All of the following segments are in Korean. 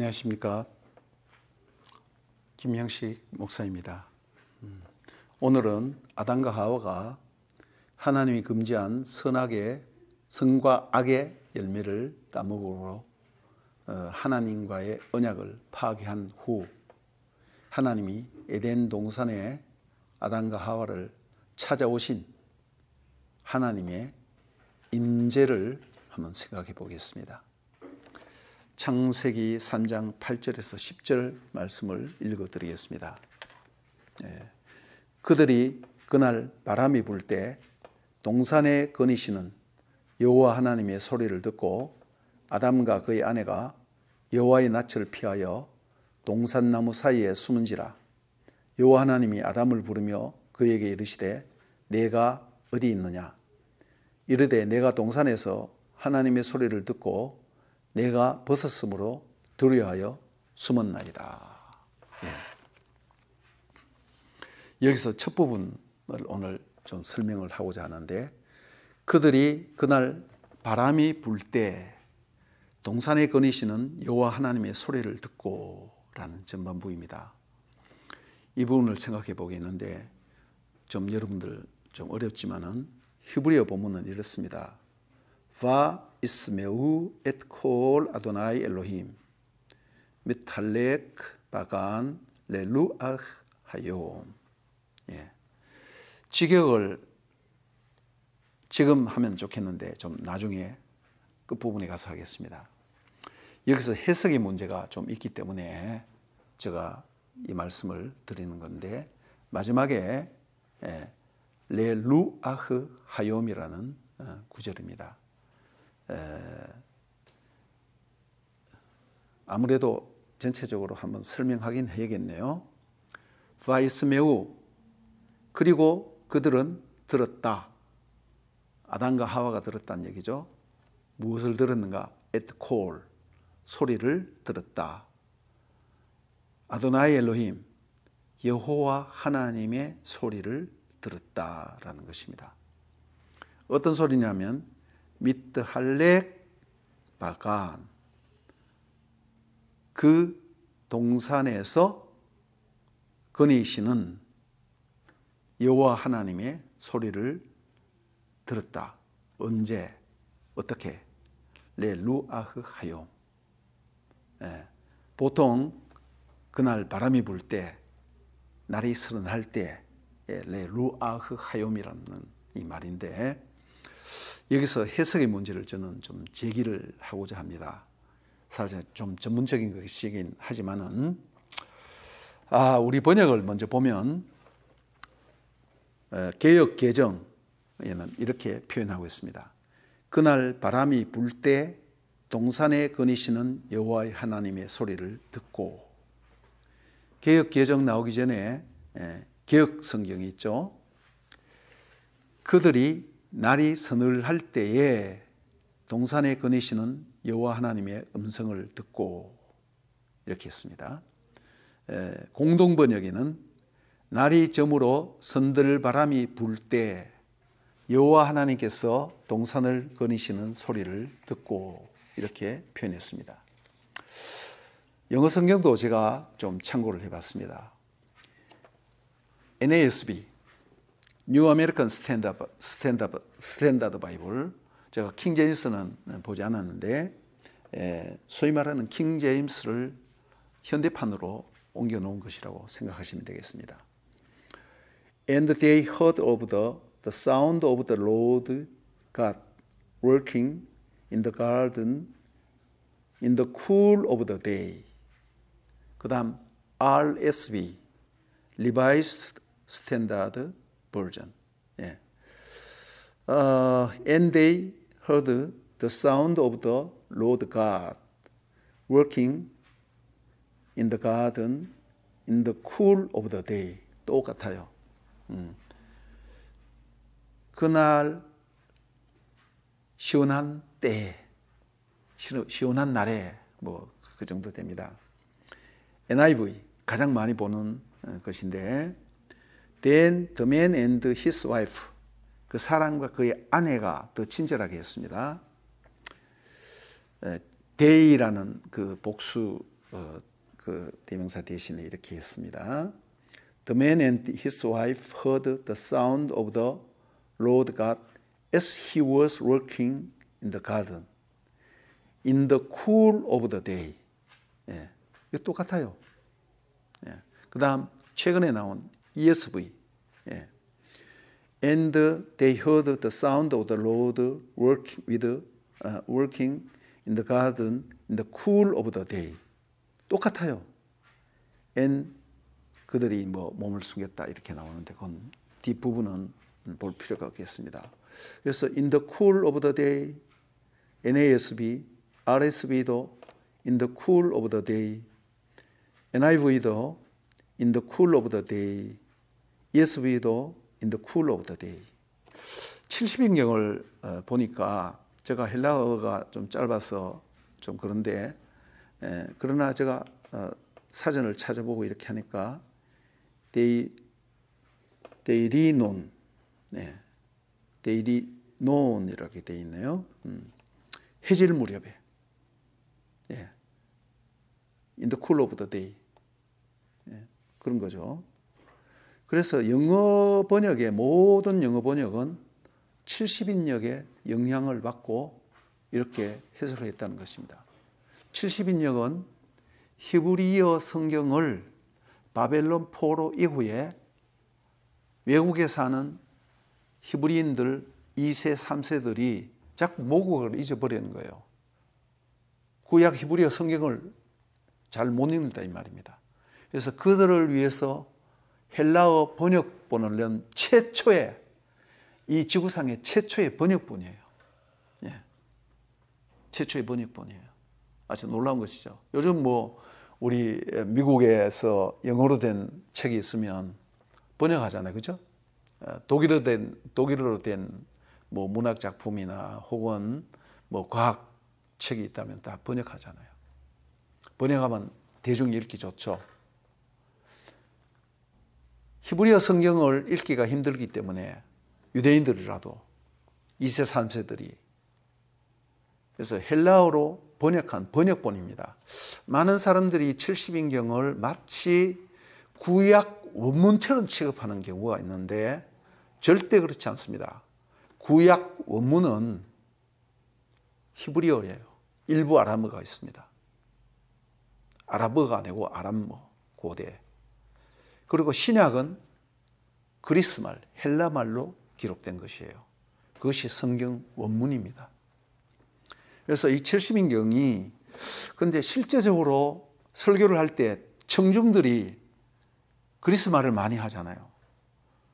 안녕하십니까. 김형식 목사입니다. 오늘은 아담과 하와가 하나님이 금지한 선과 악의 열매를 따먹음으로 하나님과의 언약을 파괴한 후 하나님이 에덴 동산에 아담과 하와를 찾아오신 하나님의 임재를 한번 생각해 보겠습니다. 창세기 3장 8절에서 10절 말씀을 읽어드리겠습니다. 그들이 그날 바람이 불 때 동산에 거니시는 여호와 하나님의 소리를 듣고 아담과 그의 아내가 여호와의 낯을 피하여 동산나무 사이에 숨은지라. 여호와 하나님이 아담을 부르며 그에게 이르시되 내가 어디 있느냐. 이르되 내가 동산에서 하나님의 소리를 듣고 내가 벗었으므로 두려워하여 숨었나이다. 여기서 첫 부분을 오늘 좀 설명을 하고자 하는데, 그들이 그날 바람이 불 때 동산에 거니시는 여호와 하나님의 소리를 듣고 라는 전반부입니다. 이 부분을 생각해 보겠는데 좀 여러분들 좀 어렵지만은 히브리어 본문은 이렇습니다. ואיסמעו את קול אדוני אלוהים מתהלך בגן ללוח היום. 직역을 지금 하면 좋겠는데 좀 나중에 끝부분에 가서 하겠습니다. 여기서 해석의 문제가 좀 있기 때문에 제가 이 말씀을 드리는 건데, 마지막에 레루아흐 하욤이라는 구절입니다. 아무래도 전체적으로 한번 설명하긴 해야겠네요. 바이스메우, 그리고 그들은 들었다. 아담과 하와가 들었다는 얘기죠. 무엇을 들었는가? at call, 소리를 들었다. 아도나이 엘로힘, 여호와 하나님의 소리를 들었다라는 것입니다. 어떤 소리냐면 미트할렉 바간, 그 동산에서 거니시는 여호와 하나님의 소리를 들었다. 언제? 어떻게? 레루아흐 하욤. 보통 그날 바람이 불 때, 날이 서른할 때 레루아흐 하욤이라는 이 말인데, 여기서 해석의 문제를 저는 좀 제기를 하고자 합니다. 사실 좀 전문적인 것이긴 하지만은, 우리 번역을 먼저 보면 개역 개정에는 이렇게 표현하고 있습니다. 그날 바람이 불 때 동산에 거니시는 여호와의 하나님의 소리를 듣고. 개역 개정 나오기 전에 개역 성경이 있죠. 그들이 날이 서늘할 때에 동산에 거니시는 여호와 하나님의 음성을 듣고, 이렇게 했습니다. 공동 번역에는 날이 저물어 선들 바람이 불 때 여호와 하나님께서 동산을 거니시는 소리를 듣고, 이렇게 표현했습니다. 영어 성경도 제가 좀 참고를 해봤습니다. NASB, New American Standard Bible, 제가 킹 제임스는 보지 않았는데 소위 말하는 킹 제임스를 현대판으로 옮겨 놓은 것이라고 생각하시면 되겠습니다. And they heard of the sound of the Lord God working in the garden in the cool of the day. 그 다음 RSV, Revised Standard Version. And they heard the sound of the Lord God working in the garden in the cool of the day. 똑같아요. 그날 시원한 때, 시원한 날에 그 정도 됩니다. NIV 가장 많이 보는 것인데, Then the man and his wife, 그 사람과 그의 아내가 더 친절하게 했습니다. day라는 그 복수 그 대명사 대신에 이렇게 했습니다. The man and his wife heard the sound of the Lord God as he was working in the garden in the cool of the day. 예, 이거 똑같아요. 예, 그 다음 최근에 나온 ESV. 예. And they heard the sound of the Lord working in the garden in the cool of the day. 똑같아요. And 그들이 뭐 몸을 숙였다 이렇게 나오는데 그건 뒷부분은 볼 필요가 없겠습니다. 그래서 in the cool of the day, NASB, RSV도 in the cool of the day, NIV도 in the cool of the day, ESV도 in the cool of the day. 70인경을 보니까 제가 헬라어가 좀 짧아서 좀 그런데 그러나 제가 사전을 찾아보고 이렇게 하니까 데이리논, 데이리논이라게 되어 있네요. 해질 무렵에, 예, in the cool of the day, 예, 그런 거죠. 그래서 영어 번역의 모든 영어 번역은 70인역의 영향을 받고 이렇게 해석을 했다는 것입니다. 70인역은 히브리어 성경을 바벨론 포로 이후에 외국에 사는 히브리인들 2세, 3세들이 자꾸 모국어를 잊어버리는 거예요. 구약 히브리어 성경을 잘 못 읽는다 이 말입니다. 그래서 그들을 위해서 헬라어 번역본을 낸 최초의, 이 지구상의 최초의 번역본이에요. 예. 최초의 번역본이에요. 아주 놀라운 것이죠. 요즘 뭐 우리 미국에서 영어로 된 책이 있으면 번역하잖아요. 그죠? 독일어로 된 뭐 문학 작품이나 혹은 뭐 과학 책이 있다면 다 번역하잖아요. 번역하면 대중이 읽기 좋죠. 히브리어 성경을 읽기가 힘들기 때문에 유대인들이라도 2세, 3세들이 그래서 헬라어로 번역한 번역본입니다. 많은 사람들이 70인경을 마치 구약 원문처럼 취급하는 경우가 있는데 절대 그렇지 않습니다. 구약 원문은 히브리어예요. 일부 아람어가 있습니다. 아랍어가 아니고 아람어, 고대. 그리고 신약은 그리스말, 헬라말로 기록된 것이에요. 그것이 성경 원문입니다. 그래서 이 70인경이 그런데 실제적으로 설교를 할 때 청중들이 그리스말을 많이 하잖아요.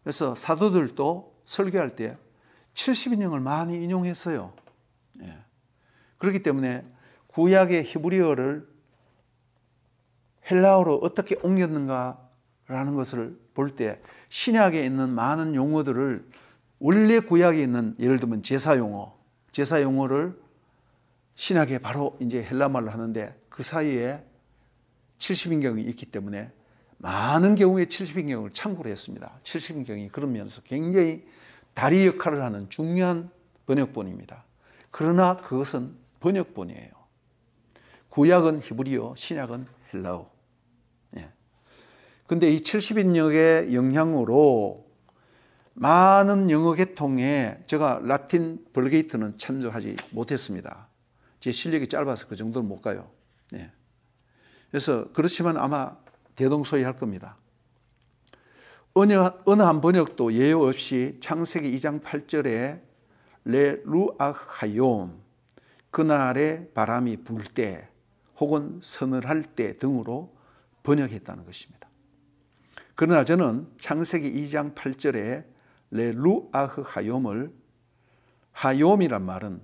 그래서 사도들도 설교할 때 70인경을 많이 인용했어요. 예. 그렇기 때문에 구약의 히브리어를 헬라어로 어떻게 옮겼는가라는 것을 볼 때 신약에 있는 많은 용어들을 원래 구약에 있는 예를 들면 제사 용어를 신약에 바로 이제 헬라말로 하는데 그 사이에 70인경이 있기 때문에 많은 경우에 70인경을 참고를 했습니다. 70인경이 그런 면에서 굉장히 다리 역할을 하는 중요한 번역본입니다. 그러나 그것은 번역본이에요. 구약은 히브리어, 신약은 헬라어. 그런데 이 70인역의 영향으로 많은 영어 계통에 제가 라틴 벌게이트는 참조하지 못했습니다. 제 실력이 짧아서 그 정도는 못 가요. 그래서 그렇지만 아마 대동소이할 겁니다. 어느 한 번역도 예외 없이 창세기 2장 8절에 레 루아하욤 그날의 바람이 불 때 혹은 서늘할 때 등으로 번역했다는 것입니다. 그러나 저는 창세기 2장 8절에 레 루아하욤을 하욤이란 말은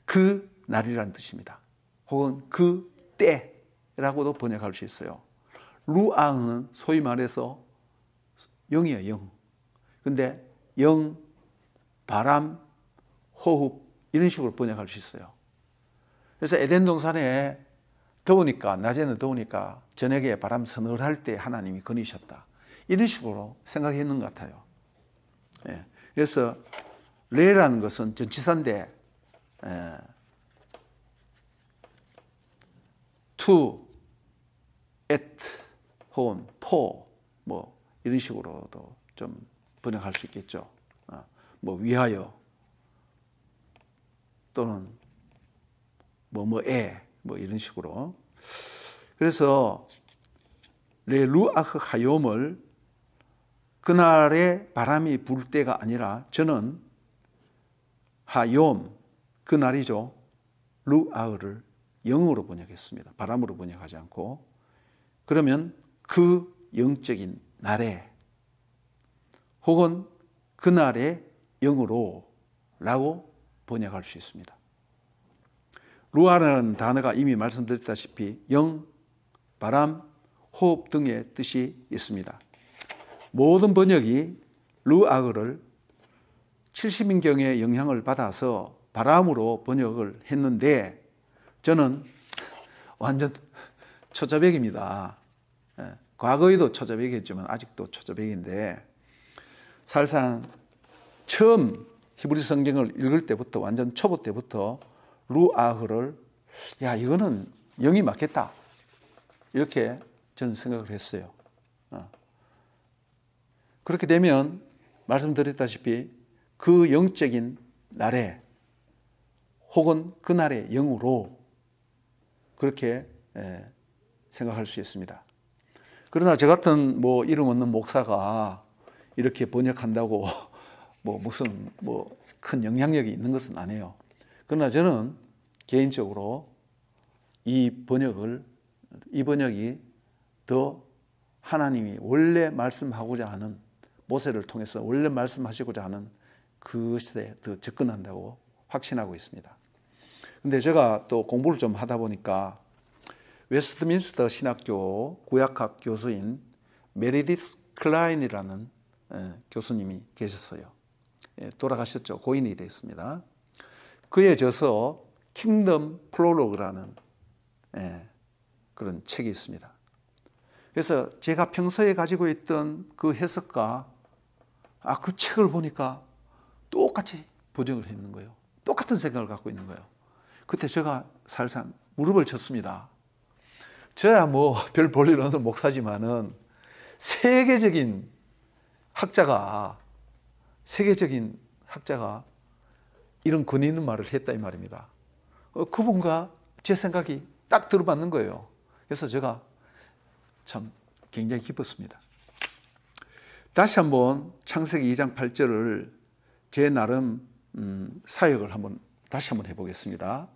그 날이란 뜻입니다. 혹은 그 때라고도 번역할 수 있어요. 루아는 소위 말해서 영이에요, 영. 근데 영, 바람, 호흡 이런 식으로 번역할 수 있어요. 그래서 에덴 동산에 더우니까 낮에는 더우니까 저녁에 바람 서늘할 때 하나님이 거니셨다. 이런 식으로 생각했는 것 같아요. 그래서 레라는 것은 전치사인데 to at 혹은 for 뭐 이런 식으로도 좀 번역할 수 있겠죠. 뭐 위하여 또는 뭐뭐에 뭐 이런 식으로. 그래서 레루아흐 하욤을 그날에 바람이 불 때가 아니라 저는 하욤 그날이죠. 루아흐를 영으로 번역했습니다. 바람으로 번역하지 않고. 그러면 그 영적인 날에 혹은 그날의 영으로 라고 번역할 수 있습니다. 루아라는 단어가 이미 말씀드렸다시피 영, 바람, 호흡 등의 뜻이 있습니다. 모든 번역이 루아흐를 70인경의 영향을 받아서 바람으로 번역을 했는데 저는 완전 초자백입니다. 과거에도 초자백이었지만 아직도 초자백인데 사실상 처음 히브리 성경을 읽을 때부터 완전 초보 때부터 루아흐를 야 이거는 영이 맞겠다 이렇게 저는 생각을 했어요. 그렇게 되면 말씀드렸다시피 그 영적인 날에 혹은 그날의 영으로 그렇게 생각할 수 있습니다. 그러나 저 같은 뭐 이름 없는 목사가 이렇게 번역한다고 뭐 무슨 뭐 큰 영향력이 있는 것은 아니에요. 그러나 저는 개인적으로 이 번역이 더 하나님이 원래 말씀하고자 하는 모세를 통해서 원래 말씀하시고자 하는 그것에 더 접근한다고 확신하고 있습니다. 근데 제가 또 공부를 좀 하다 보니까 웨스트민스터 신학교 구약학 교수인 메리디스 클라인이라는 교수님이 계셨어요. 돌아가셨죠. 고인이 됐습니다. 그에 져서 킹덤 프롤로그라는 그런 책이 있습니다. 그래서 제가 평소에 가지고 있던 그 해석과 그 책을 보니까 똑같이 번역을 했는 거예요. 똑같은 생각을 갖고 있는 거예요. 그때 제가 살상 무릎을 쳤습니다. 저야 뭐 별 볼 일 없는 목사지만은 세계적인 학자가 이런 권위 있는 말을 했다 이 말입니다. 그분과 제 생각이 딱 들어맞는 거예요. 그래서 제가 참 굉장히 기뻤습니다. 다시 한번 창세기 2장 8절을 제 나름 사역을 다시 한번 해보겠습니다.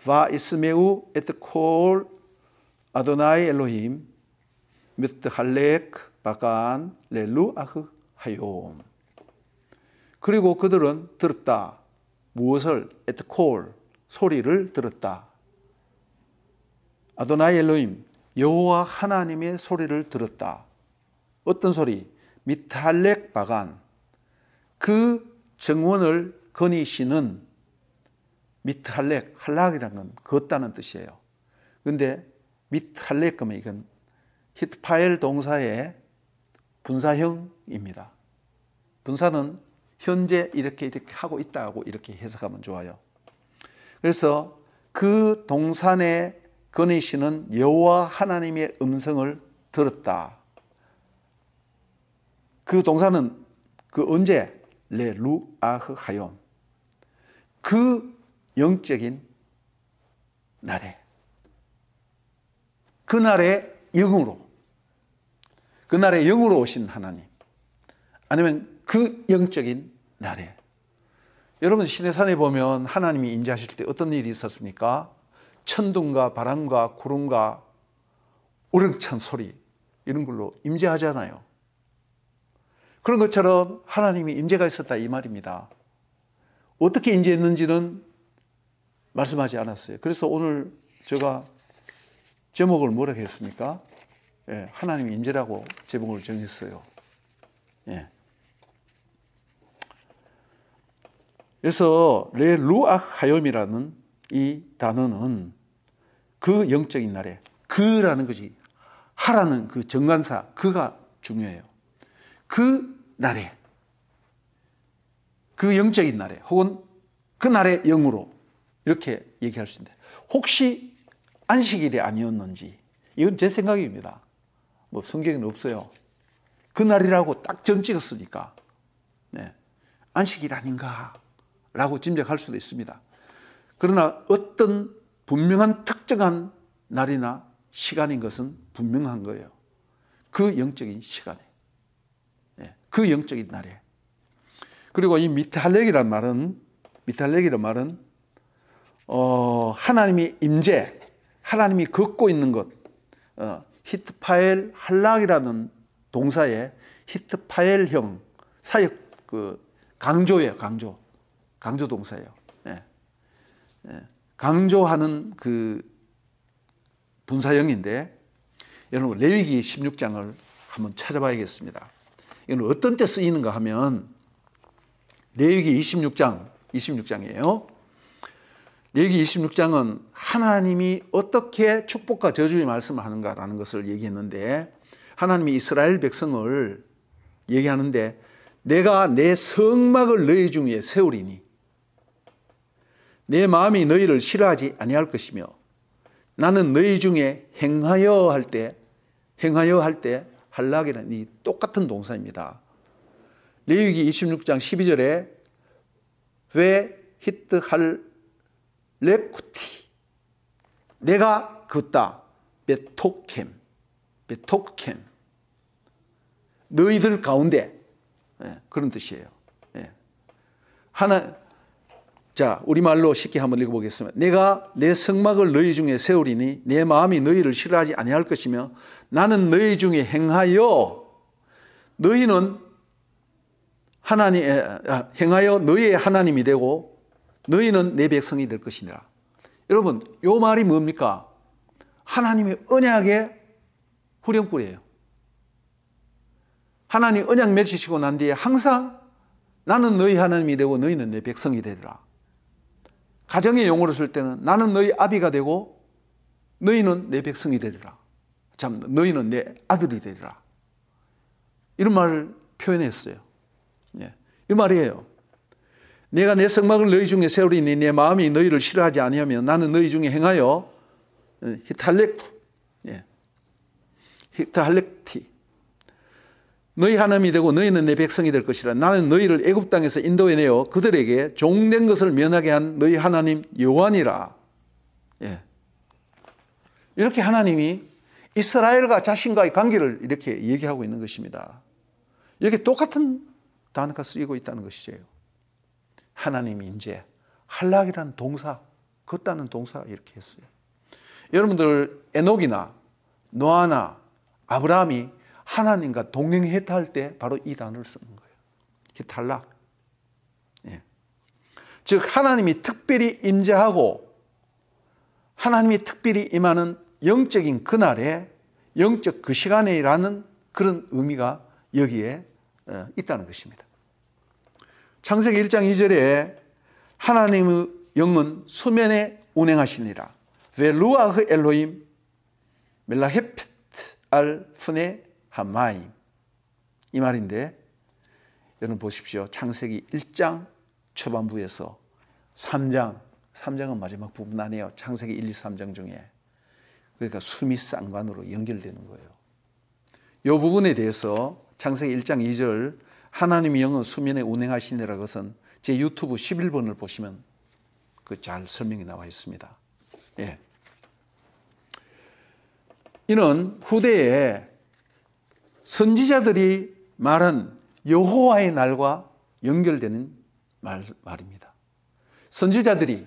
바이스메우 에트 콜 아도나이 엘로힘 미트 할렉 바간 렐루아흐 하욤. 그리고 그들은 들었다. 무엇을? 에트 콜 소리를 들었다. 아도나이 엘로힘 여호와 하나님의 소리를 들었다. 어떤 소리? 미트 할렉 바간 그 정원을 거니시는 미트 할렉, 할락이라는 건 걷다는 뜻이에요. 그런데 미트 할렉 그러면 이건 히트파엘 동사의 분사형입니다. 분사는 현재 이렇게 하고 있다고 이렇게 해석하면 좋아요. 그래서 그 동산에 거니시는 여호와 하나님의 음성을 들었다. 그 동사는 언제? 레루아흐 하욤. 그 영적인 날에 그날의 영으로 오신 하나님 아니면 그 영적인 날에 여러분 시내산에 보면 하나님이 임재하실 때 어떤 일이 있었습니까? 천둥과 바람과 구름과 우렁찬 소리 이런 걸로 임재하잖아요. 그런 것처럼 하나님이 임재가 있었다 이 말입니다. 어떻게 임재했는지는 말씀하지 않았어요. 그래서 오늘 제가 제목을 뭐라고 했습니까? 하나님의 임재라고 제목을 정했어요. 그래서 레루아흐 하욤이라는 이 단어는 그 영적인 날에 그라는 것이 하라는 그 정관사 그가 중요해요. 그 날에 그 영적인 날에 혹은 그 날의 영으로 이렇게 얘기할 수 있는데 혹시 안식일이 아니었는지 이건 제 생각입니다. 뭐 성경에는 없어요. 그날이라고 딱 점 찍었으니까 네. 안식일 아닌가 라고 짐작할 수도 있습니다. 그러나 어떤 분명한 특정한 날이나 시간인 것은 분명한 거예요. 그 영적인 시간에, 네. 그 영적인 날에. 그리고 이 미탈렉이란 말은 하나님이 임재, 하나님이 걷고 있는 것, 히트파엘 할락이라는 동사의 히트파엘형 사역 강조예요. 강조 동사예요. 예. 예. 강조하는 그 분사형인데 여러분 레위기 16장을 한번 찾아봐야겠습니다. 이건 어떤 때 쓰이는가 하면 레위기 26장이에요. 레위기 26장은 하나님이 어떻게 축복과 저주의 말씀을 하는가라는 것을 얘기했는데 하나님이 이스라엘 백성을 얘기하는데 내가 내 성막을 너희 중에 세우리니 내 마음이 너희를 싫어하지 아니할 것이며 나는 너희 중에 행하여 할 때 할락이라는 이 똑같은 동사입니다. 레위기 26장 12절에 왜 히트 할 레쿠티 내가 걷다 베토캠 너희들 가운데 그런 뜻이에요. 자 우리말로 쉽게 한번 읽어보겠습니다. 내가 내 성막을 너희 중에 세우리니 내 마음이 너희를 싫어하지 아니할 것이며 나는 너희 중에 행하여 너희의 하나님이 되고 너희는 내 백성이 될 것이니라. 여러분 이 말이 뭡니까? 하나님의 언약의 후렴구예요. 하나님 언약 맺으시고 난 뒤에 항상 나는 너희 하나님이 되고 너희는 내 백성이 되리라. 가정의 용어로 쓸 때는 나는 너희 아비가 되고 너희는 내 백성이 되리라. 참 너희는 내 아들이 되리라. 이런 말을 표현했어요. 예. 이 말이에요. 내가 내 성막을 너희 중에 세우리니 내 마음이 너희를 싫어하지 아니하며 나는 너희 중에 행하여 히탈렉티 너희 하나님이 되고 너희는 내 백성이 될 것이라. 나는 너희를 애굽 땅에서 인도해내어 그들에게 종된 것을 면하게 한 너희 하나님 여호와니라. 예. 이렇게 하나님이 이스라엘과 자신과의 관계를 이렇게 얘기하고 있는 것입니다. 이렇게 똑같은 단어가 쓰이고 있다는 것이죠. 하나님이 이제 할락이라는 동사, 걷다는 동사 이렇게 했어요. 여러분들 에녹이나 노아나 아브라함이 하나님과 동행했다 할 때 바로 이 단어를 쓰는 거예요. 히탈락. 예. 즉 하나님이 특별히 임재하고 하나님이 특별히 임하는 영적인 그날에 영적 그 시간에라는 그런 의미가 여기에 있다는 것입니다. 창세기 1장 2절에 하나님의 영은 수면에 운행하시니라. 벨루아흐 엘로임 멜라헤페트 알 푸네 하마임 이 말인데 여러분 보십시오. 창세기 1장 초반부에서 3장은 마지막 부분 아니에요. 창세기 1, 2, 3장 중에. 그러니까 수미 쌍관으로 연결되는 거예요. 이 부분에 대해서 창세기 1장 2절 하나님의 영은 수면에 운행하시니라 것은 제 유튜브 11번을 보시면 그 잘 설명이 나와 있습니다. 예. 이는 후대에 선지자들이 말한 여호와의 날과 연결되는 말입니다. 선지자들이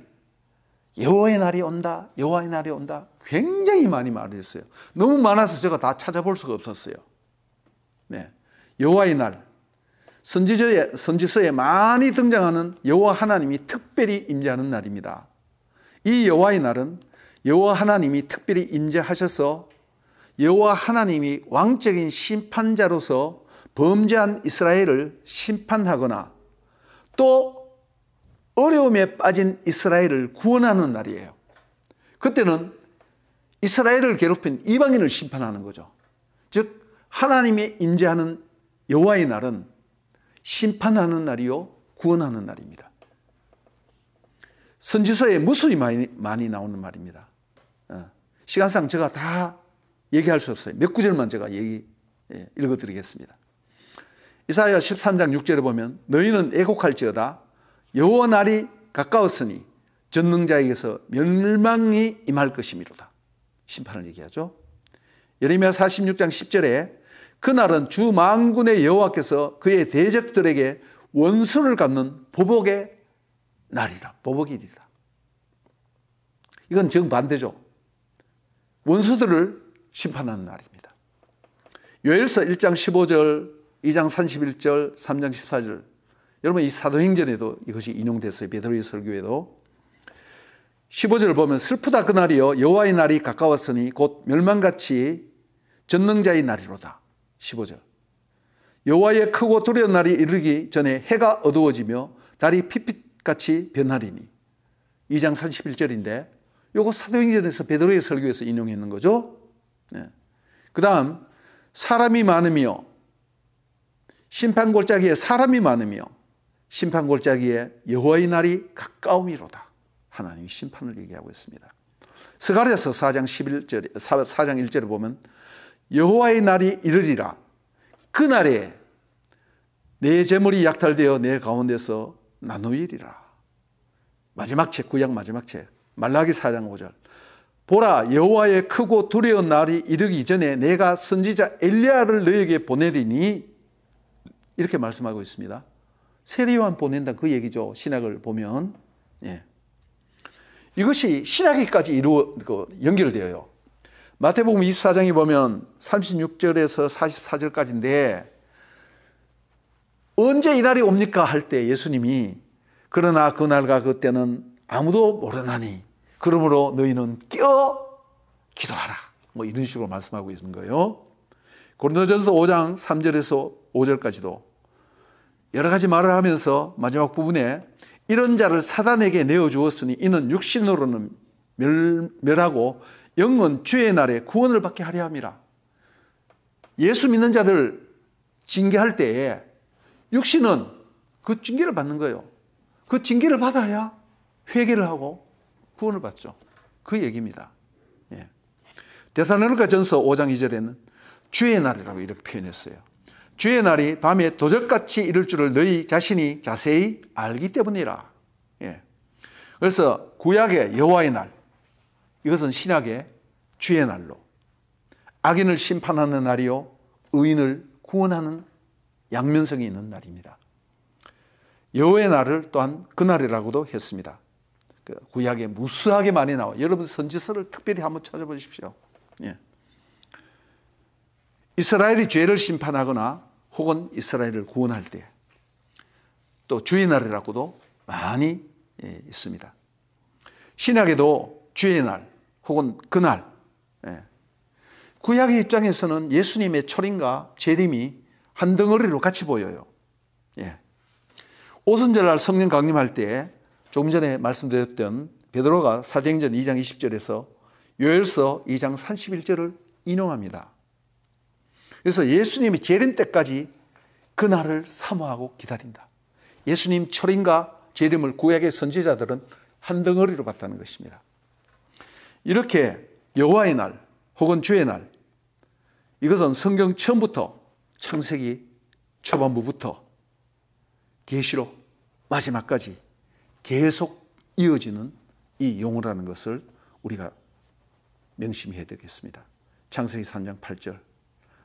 여호와의 날이 온다, 여호와의 날이 온다 굉장히 많이 말했어요. 너무 많아서 제가 다 찾아볼 수가 없었어요. 네. 여호와의 날, 선지서에 많이 등장하는 여호와 하나님이 특별히 임재하는 날입니다. 이 여호와의 날은 여호와 하나님이 특별히 임재하셔서 여호와 하나님이 왕적인 심판자로서 범죄한 이스라엘을 심판하거나 또 어려움에 빠진 이스라엘을 구원하는 날이에요. 그때는 이스라엘을 괴롭힌 이방인을 심판하는 거죠. 즉 하나님이 임재하는 여호와의 날은 심판하는 날이요 구원하는 날입니다. 선지서에 무수히 많이 나오는 말입니다. 시간상 제가 다 얘기할 수 없어요. 몇 구절만 제가 읽어드리겠습니다. 이사야 13장 6절에 보면 너희는 애곡할지어다 여호와 날이 가까웠으니 전능자에게서 멸망이 임할 것이미로다. 심판을 얘기하죠. 예레미야 46장 10절에 그날은 주 만군의 여호와께서 그의 대적들에게 원수를 갚는 보복의 날이라. 보복의 일이다. 이건 정반대죠. 원수들을 심판하는 날입니다. 요엘서 1장 15절, 2장 31절, 3장 14절. 여러분 이 사도행전에도 이것이 인용됐어요. 베드로의 설교에도. 15절을 보면 슬프다 그날이여 여호와의 날이 가까웠으니 곧 멸망같이 전능자의 날이로다. 15절. 여호와의 크고 두려운 날이 이르기 전에 해가 어두워지며 달이 핏빛같이 변하리니. 2장 31절인데 요거 사도행전에서 베드로의 설교에서 인용했는 거죠. 네. 그 다음 사람이 많으며 심판골짜기에 사람이 많으며 심판골짜기에 여호와의 날이 가까움이로다. 하나님이 심판을 얘기하고 있습니다. 스가랴서 4장 1절에 보면 여호와의 날이 이르리라. 그날에 내 재물이 약탈되어 내 가운데서 나누이리라. 마지막 책, 구약 마지막 책 말라기 4장 5절. 보라 여호와의 크고 두려운 날이 이르기 전에 내가 선지자 엘리야를 너에게 보내리니 이렇게 말씀하고 있습니다. 세례요한 보낸다 그 얘기죠. 신약을 보면. 예. 이것이 신약에까지 연결되어요. 마태복음 24장에 보면 36절에서 44절까지인데 언제 이 날이 옵니까 할 때 예수님이 그러나 그날과 그때는 아무도 모르나니 그러므로 너희는 깨어 기도하라. 뭐 이런 식으로 말씀하고 있는 거예요. 고린도전서 5장 3절에서 5절까지도 여러 가지 말을 하면서 마지막 부분에 이런 자를 사단에게 내어주었으니 이는 육신으로는 멸하고 영은 주의 날에 구원을 받게 하려 함이라. 예수 믿는 자들 징계할 때에 육신은 그 징계를 받는 거예요. 그 징계를 받아야 회개를 하고 구원을 받죠. 그 얘기입니다. 예. 데살로니가전서 5장 2절에는 주의 날이라고 이렇게 표현했어요. 주의 날이 밤에 도적같이 이를 줄을 너희 자신이 자세히 알기 때문이라. 예. 그래서 구약의 여호와의 날, 이것은 신약의 주의 날로 악인을 심판하는 날이요 의인을 구원하는 양면성이 있는 날입니다. 여호와의 날을 또한 그날이라고도 했습니다. 구약에 무수하게 많이 나와요. 여러분 선지서를 특별히 한번 찾아보십시오. 예. 이스라엘이 죄를 심판하거나 혹은 이스라엘을 구원할 때 또 주의 날이라고도 많이 있습니다. 신약에도 주의 날 혹은 그날. 구약의 입장에서는 예수님의 초림과 재림이 한 덩어리로 같이 보여요. 오순절날 성령 강림할 때 조금 전에 말씀드렸던 베드로가 사도행전 2장 20절에서 요엘서 2장 31절을 인용합니다. 그래서 예수님이 재림 때까지 그날을 사모하고 기다린다. 예수님 초림과 재림을 구약의 선지자들은 한 덩어리로 봤다는 것입니다. 이렇게 여호와의 날 혹은 주의 날, 이것은 성경 처음부터 창세기 초반부부터 계시록 마지막까지 계속 이어지는 이 용어라는 것을 우리가 명심해야 되겠습니다. 창세기 3장 8절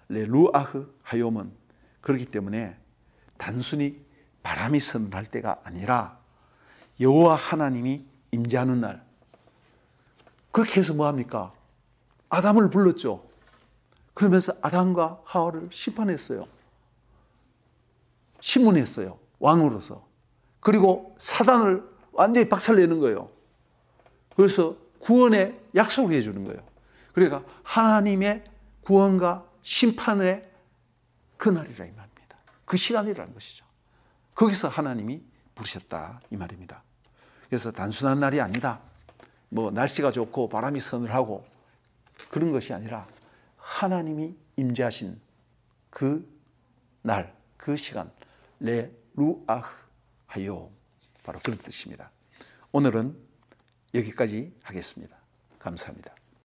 레루아흐 하욤은 그렇기 때문에 단순히 바람이 서늘할 때가 아니라 여호와 하나님이 임재하는 날. 그렇게 해서 뭐합니까? 아담을 불렀죠. 그러면서 아담과 하와를 심판했어요. 심문했어요. 왕으로서. 그리고 사단을 완전히 박살내는 거예요. 그래서 구원의 약속을 해주는 거예요. 그러니까 하나님의 구원과 심판의 그날이라 이 말입니다. 그 시간이라는 것이죠. 거기서 하나님이 부르셨다 이 말입니다. 그래서 단순한 날이 아니다. 뭐 날씨가 좋고 바람이 서늘하고 그런 것이 아니라 하나님이 임재하신 그 날, 그 시간 레루아흐 하욤 바로 그런 뜻입니다. 오늘은 여기까지 하겠습니다. 감사합니다.